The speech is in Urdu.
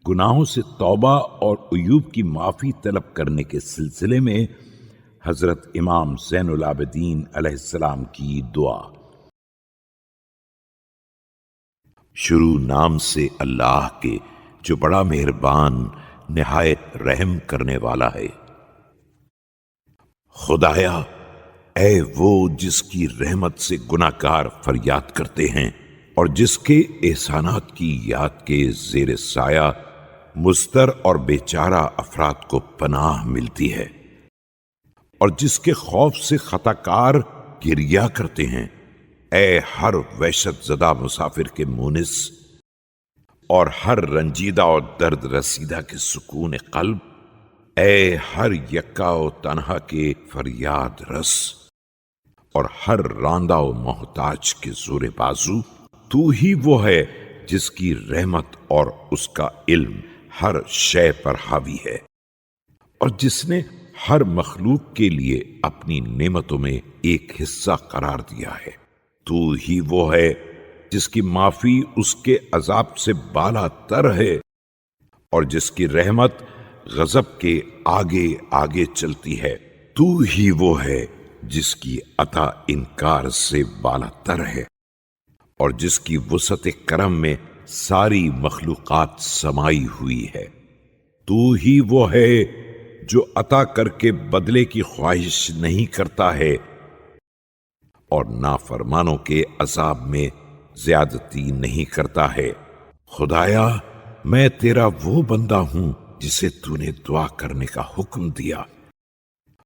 گناہوں سے توبہ اور عیوب کی معافی طلب کرنے کے سلسلے میں حضرت امام زین العابدین علیہ السلام کی دعا۔ شروع نام سے اللہ کے جو بڑا مہربان نہایت رحم کرنے والا ہے۔ خدایا، اے وہ جس کی رحمت سے گناہگار فریاد کرتے ہیں اور جس کے احسانات کی یاد کے زیر سایہ مضطر اور بیچارہ افراد کو پناہ ملتی ہے، اور جس کے خوف سے خطا کار گریا کرتے ہیں۔ اے ہر وحشت زدہ مسافر کے مونس اور ہر رنجیدہ اور درد رسیدہ کے سکون قلب، اے ہر یکا و تنہا کے فریاد رس اور ہر راندہ و محتاج کے زور بازو، تو ہی وہ ہے جس کی رحمت اور اس کا علم ہر شے پر حاوی ہے، اور جس نے ہر مخلوق کے لیے اپنی نعمتوں میں ایک حصہ قرار دیا ہے۔ تو ہی وہ ہے جس کی معافی اس کے عذاب سے بالا تر ہے، اور جس کی رحمت غضب کے آگے آگے چلتی ہے۔ تو ہی وہ ہے جس کی عطا انکار سے بالا تر ہے، اور جس کی وسعت کرم میں ساری مخلوقات سمائی ہوئی ہے۔ تو ہی وہ ہے جو عطا کر کے بدلے کی خواہش نہیں کرتا ہے اور نافرمانوں کے عذاب میں زیادتی نہیں کرتا ہے۔ خدایا، میں تیرا وہ بندہ ہوں جسے تو نے دعا کرنے کا حکم دیا،